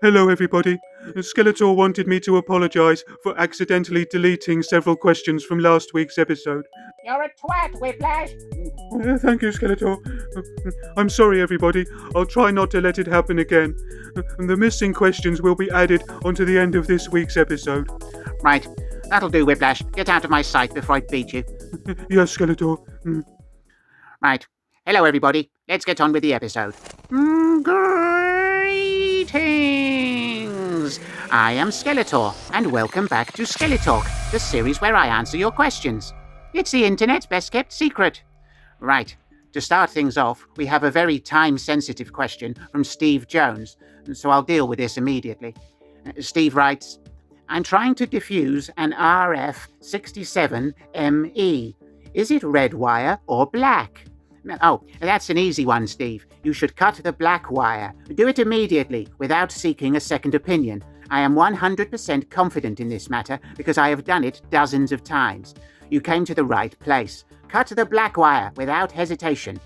Hello, everybody. Skeletor wanted me to apologise for accidentally deleting several questions from last week's episode. You're a twat, Whiplash. Thank you, Skeletor. I'm sorry, everybody. I'll try not to let it happen again. The missing questions will be added onto the end of this week's episode. Right, that'll do, Whiplash. Get out of my sight before I beat you. Yes, Skeletor. Right. Hello, everybody. Let's get on with the episode. Greetings! I am Skeletor, and welcome back to SkeleTalk, the series where I answer your questions. It's the internet's best-kept secret. Right. To start things off, we have a very time-sensitive question from Steve Jones, so I'll deal with this immediately. Steve writes, I'm trying to diffuse an RF67ME. Is it red wire or black? Oh, that's an easy one, Steve. You should cut the black wire. Do it immediately, without seeking a second opinion. I am 100% confident in this matter because I have done it dozens of times. You came to the right place. Cut the black wire without hesitation.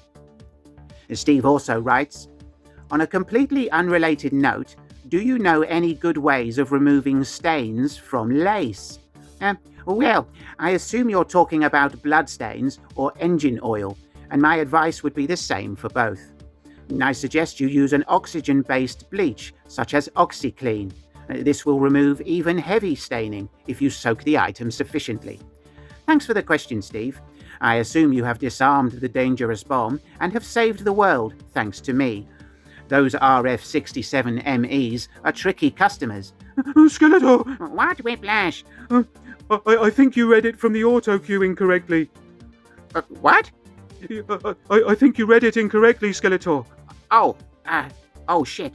Steve also writes, on a completely unrelated note, do you know any good ways of removing stains from lace? Well, I assume you're talking about bloodstains or engine oil, and my advice would be the same for both. I suggest you use an oxygen-based bleach, such as OxyClean. This will remove even heavy staining if you soak the item sufficiently. Thanks for the question, Steve. I assume you have disarmed the dangerous bomb and have saved the world, thanks to me. Those RF67MEs are tricky customers. Skeletor! What, Whiplash? I think you read it from the auto-cue incorrectly. What? I think you read it incorrectly, Skeletor. Oh shit.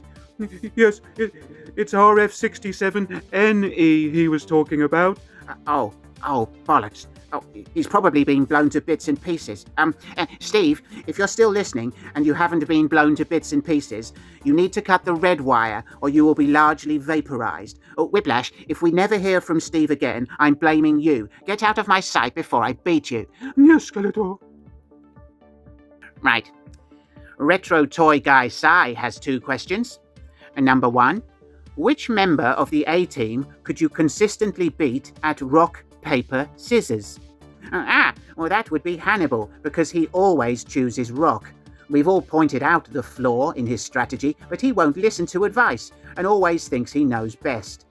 Yes, it's RF67NE he was talking about. Oh, bollocks. Oh, he's probably been blown to bits and pieces. Steve, if you're still listening and you haven't been blown to bits and pieces, you need to cut the red wire or you will be largely vaporized. Whiplash, if we never hear from Steve again, I'm blaming you. Get out of my sight before I beat you. Yes, Skeletor. Right. Retro Toy Guy Sai has 2 questions. Number 1, which member of the A-Team could you consistently beat at rock, paper, scissors? Well, that would be Hannibal, because he always chooses rock. We've all pointed out the flaw in his strategy, but he won't listen to advice and always thinks he knows best.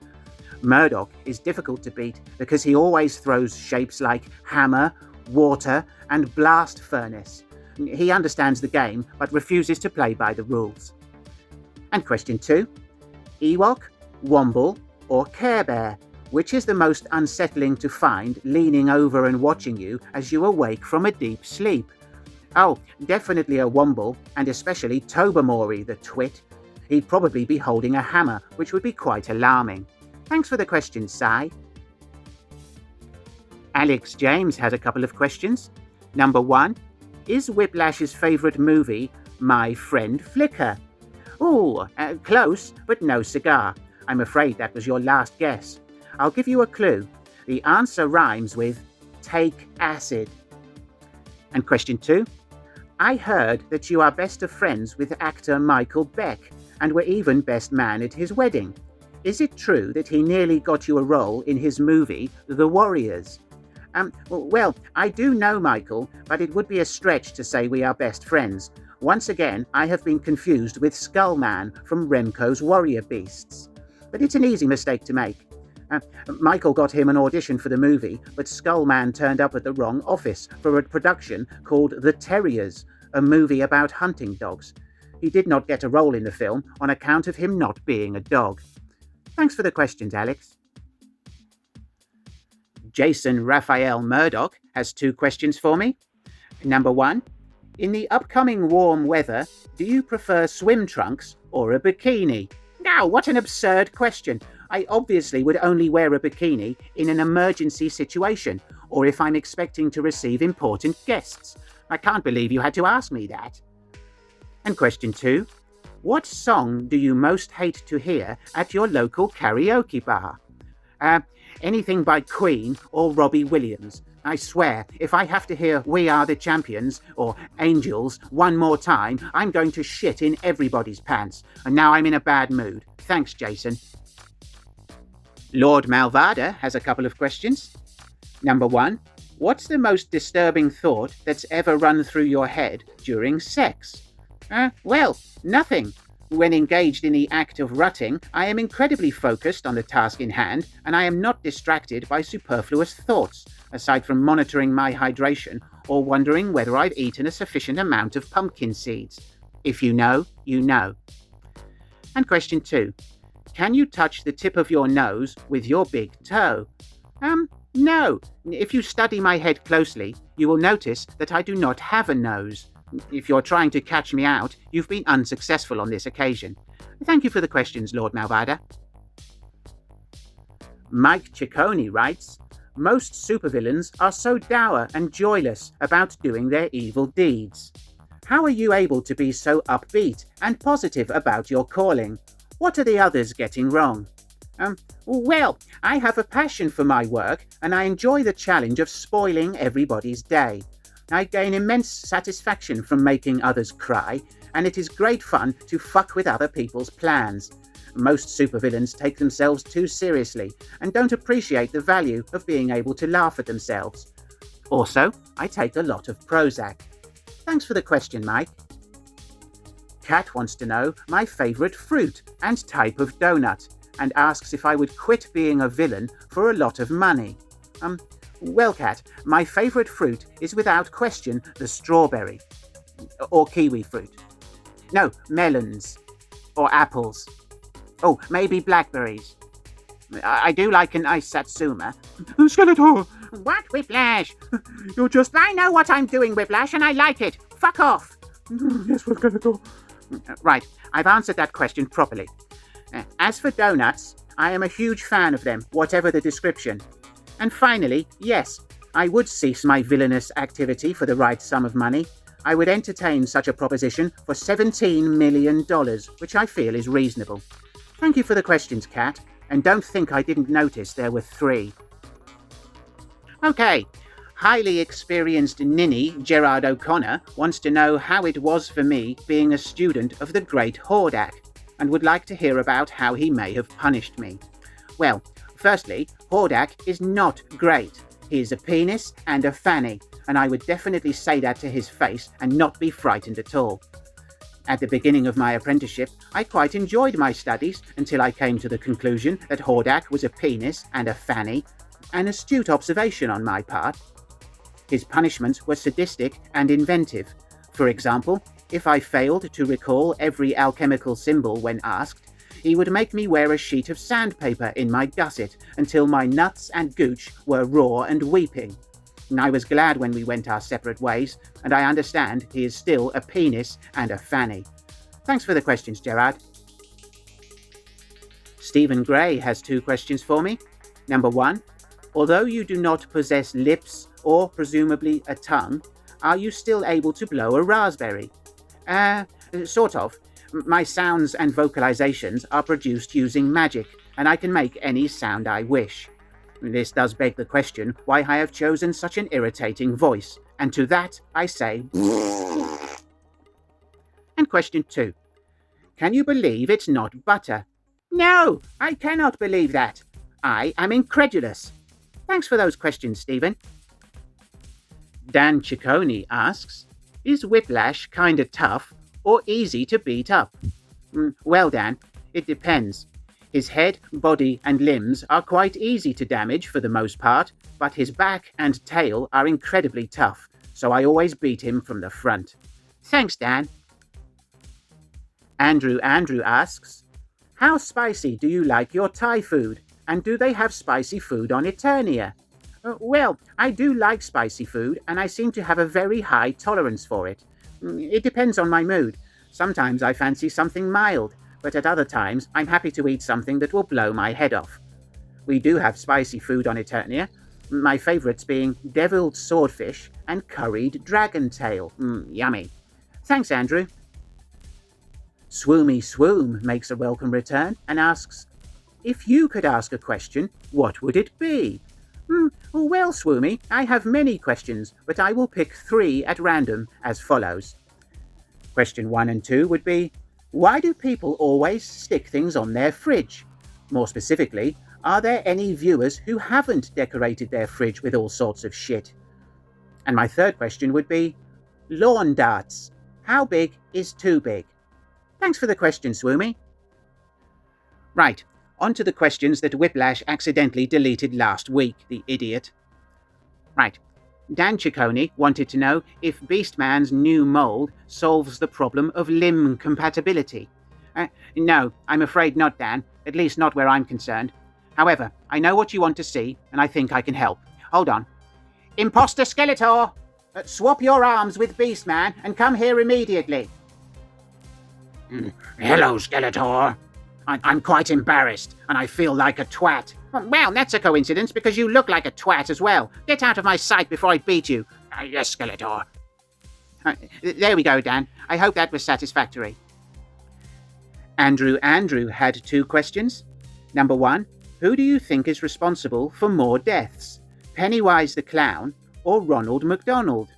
Murdoch is difficult to beat because he always throws shapes like hammer, water, and blast furnace. He understands the game, but refuses to play by the rules. And question 2, Ewok, Womble, or Care Bear? Which is the most unsettling to find leaning over and watching you as you awake from a deep sleep? Oh, definitely a Womble, and especially Tobermory, the twit. He'd probably be holding a hammer, which would be quite alarming. Thanks for the question, Sai. Alex James has a couple of questions. Number 1, is Whiplash's favourite movie My Friend Flicker? Close, but no cigar. I'm afraid that was your last guess. I'll give you a clue. The answer rhymes with take acid. And question 2. I heard that you are best of friends with actor Michael Beck and were even best man at his wedding. Is it true that he nearly got you a role in his movie The Warriors? Well, I do know Michael, but it would be a stretch to say we are best friends. Once again, I have been confused with Skullman from Remco's Warrior Beasts. But it's an easy mistake to make. Michael got him an audition for the movie, but Skullman turned up at the wrong office for a production called The Terriers, a movie about hunting dogs. He did not get a role in the film on account of him not being a dog. Thanks for the questions, Alex. Jason Raphael Murdoch has 2 questions for me. Number 1, in the upcoming warm weather, do you prefer swim trunks or a bikini? Now, what an absurd question. I obviously would only wear a bikini in an emergency situation, or if I'm expecting to receive important guests. I can't believe you had to ask me that. And question 2, what song do you most hate to hear at your local karaoke bar? Anything by Queen or Robbie Williams. I swear, if I have to hear We Are the Champions or Angels one more time, I'm going to shit in everybody's pants. And now I'm in a bad mood. Thanks, Jason. Lord Malvada has a couple of questions. Number 1. What's the most disturbing thought that's ever run through your head during sex? Well, nothing. When engaged in the act of rutting, I am incredibly focused on the task in hand, and I am not distracted by superfluous thoughts, aside from monitoring my hydration or wondering whether I've eaten a sufficient amount of pumpkin seeds. If you know, you know. And question 2. Can you touch the tip of your nose with your big toe? No. If you study my head closely, you will notice that I do not have a nose. If you're trying to catch me out, you've been unsuccessful on this occasion. Thank you for the questions, Lord Malvada. Mike Ciccone writes, most supervillains are so dour and joyless about doing their evil deeds. How are you able to be so upbeat and positive about your calling? What are the others getting wrong? Well, I have a passion for my work, and I enjoy the challenge of spoiling everybody's day. I gain immense satisfaction from making others cry, and it is great fun to fuck with other people's plans. Most supervillains take themselves too seriously and don't appreciate the value of being able to laugh at themselves. Also, I take a lot of Prozac. Thanks for the question, Mike. Kat wants to know my favourite fruit and type of donut, and asks if I would quit being a villain for a lot of money. Well, Kat, my favourite fruit is without question the strawberry. Or kiwi fruit. No, melons. Or apples. Oh, maybe blackberries. I do like an ice satsuma. Skeletor! What, Whiplash? You're just... I know what I'm doing, Whiplash, and I like it. Fuck off. Yes, Skeletor. Right, I've answered that question properly. As for donuts, I am a huge fan of them, whatever the description. And finally, yes, I would cease my villainous activity for the right sum of money. I would entertain such a proposition for $17 million, which I feel is reasonable. Thank you for the questions, Kat, and don't think I didn't notice there were 3. Okay, highly experienced ninny Gerard O'Connor wants to know how it was for me being a student of the great Hordak, and would like to hear about how he may have punished me. Well, firstly, Hordak is not great. He is a penis and a fanny, and I would definitely say that to his face and not be frightened at all. At the beginning of my apprenticeship, I quite enjoyed my studies until I came to the conclusion that Hordak was a penis and a fanny, an astute observation on my part. His punishments were sadistic and inventive. For example, if I failed to recall every alchemical symbol when asked, he would make me wear a sheet of sandpaper in my gusset until my nuts and gooch were raw and weeping. And I was glad when we went our separate ways, and I understand he is still a penis and a fanny. Thanks for the questions, Gerard. Stephen Gray has 2 questions for me. Number 1, although you do not possess lips or presumably a tongue, are you still able to blow a raspberry? Sort of. My sounds and vocalizations are produced using magic, and I can make any sound I wish. This does beg the question why I have chosen such an irritating voice, and to that I say... And question 2. Can you believe it's not butter? No, I cannot believe that. I am incredulous. Thanks for those questions, Stephen. Dan Ciccone asks, is Whiplash kinda tough or easy to beat up? Well, Dan, it depends. His head, body and limbs are quite easy to damage for the most part, but his back and tail are incredibly tough, so I always beat him from the front. Thanks, Dan. Andrew asks, how spicy do you like your Thai food, and do they have spicy food on Eternia? Well, I do like spicy food, and I seem to have a very high tolerance for it. It depends on my mood. Sometimes I fancy something mild, but at other times I'm happy to eat something that will blow my head off. We do have spicy food on Eternia, my favourites being deviled swordfish and curried dragon tail. Yummy. Thanks, Andrew. Swoomy Swoom makes a welcome return and asks, if you could ask a question, what would it be? Oh, well, Swoomy, I have many questions, but I will pick 3 at random as follows. Question 1 and 2 would be, why do people always stick things on their fridge? More specifically, are there any viewers who haven't decorated their fridge with all sorts of shit? And my third question would be, lawn darts. How big is too big? Thanks for the question, Swoomy. Right, on to the questions that Whiplash accidentally deleted last week, the idiot. Right, Dan Ciccone wanted to know if Beastman's new mould solves the problem of limb compatibility. No, I'm afraid not, Dan, at least not where I'm concerned. However, I know what you want to see, and I think I can help. Hold on. Imposter Skeletor! Swap your arms with Beastman and come here immediately. Hello, Skeletor. I'm quite embarrassed, and I feel like a twat. Well, that's a coincidence, because you look like a twat as well. Get out of my sight before I beat you. Yes, Skeletor. There we go, Dan. I hope that was satisfactory. Andrew had 2 questions. Number 1, who do you think is responsible for more deaths? Pennywise the Clown or Ronald McDonald?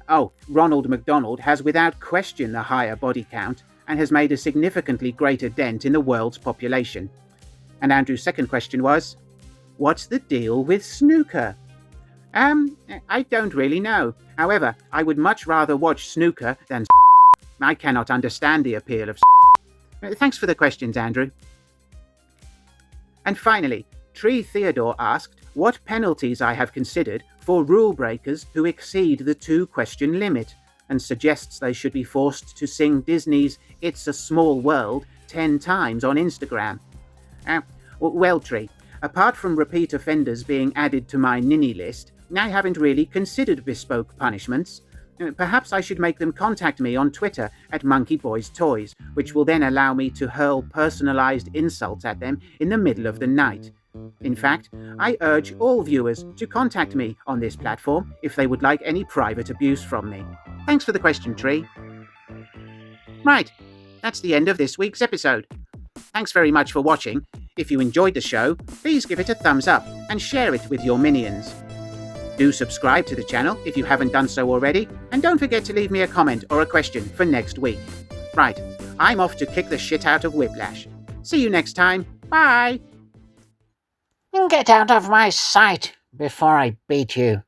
Oh, Ronald McDonald has without question the higher body count and has made a significantly greater dent in the world's population. And Andrew's second question was, what's the deal with snooker? I don't really know. However, I would much rather watch snooker than I cannot understand the appeal of Thanks for the questions, Andrew. And finally, Tree Theodore asked what penalties I have considered for rule breakers who exceed the 2-question limit, and suggests they should be forced to sing Disney's It's a Small World 10 times on Instagram. Well, Tree, apart from repeat offenders being added to my ninny list, I haven't really considered bespoke punishments. Perhaps I should make them contact me on Twitter at Monkey Boys Toys, which will then allow me to hurl personalized insults at them in the middle of the night. In fact, I urge all viewers to contact me on this platform if they would like any private abuse from me. Thanks for the question, Tree. Right, that's the end of this week's episode. Thanks very much for watching. If you enjoyed the show, please give it a thumbs up and share it with your minions. Do subscribe to the channel if you haven't done so already, and don't forget to leave me a comment or a question for next week. Right, I'm off to kick the shit out of Whiplash. See you next time. Bye! Get out of my sight before I beat you.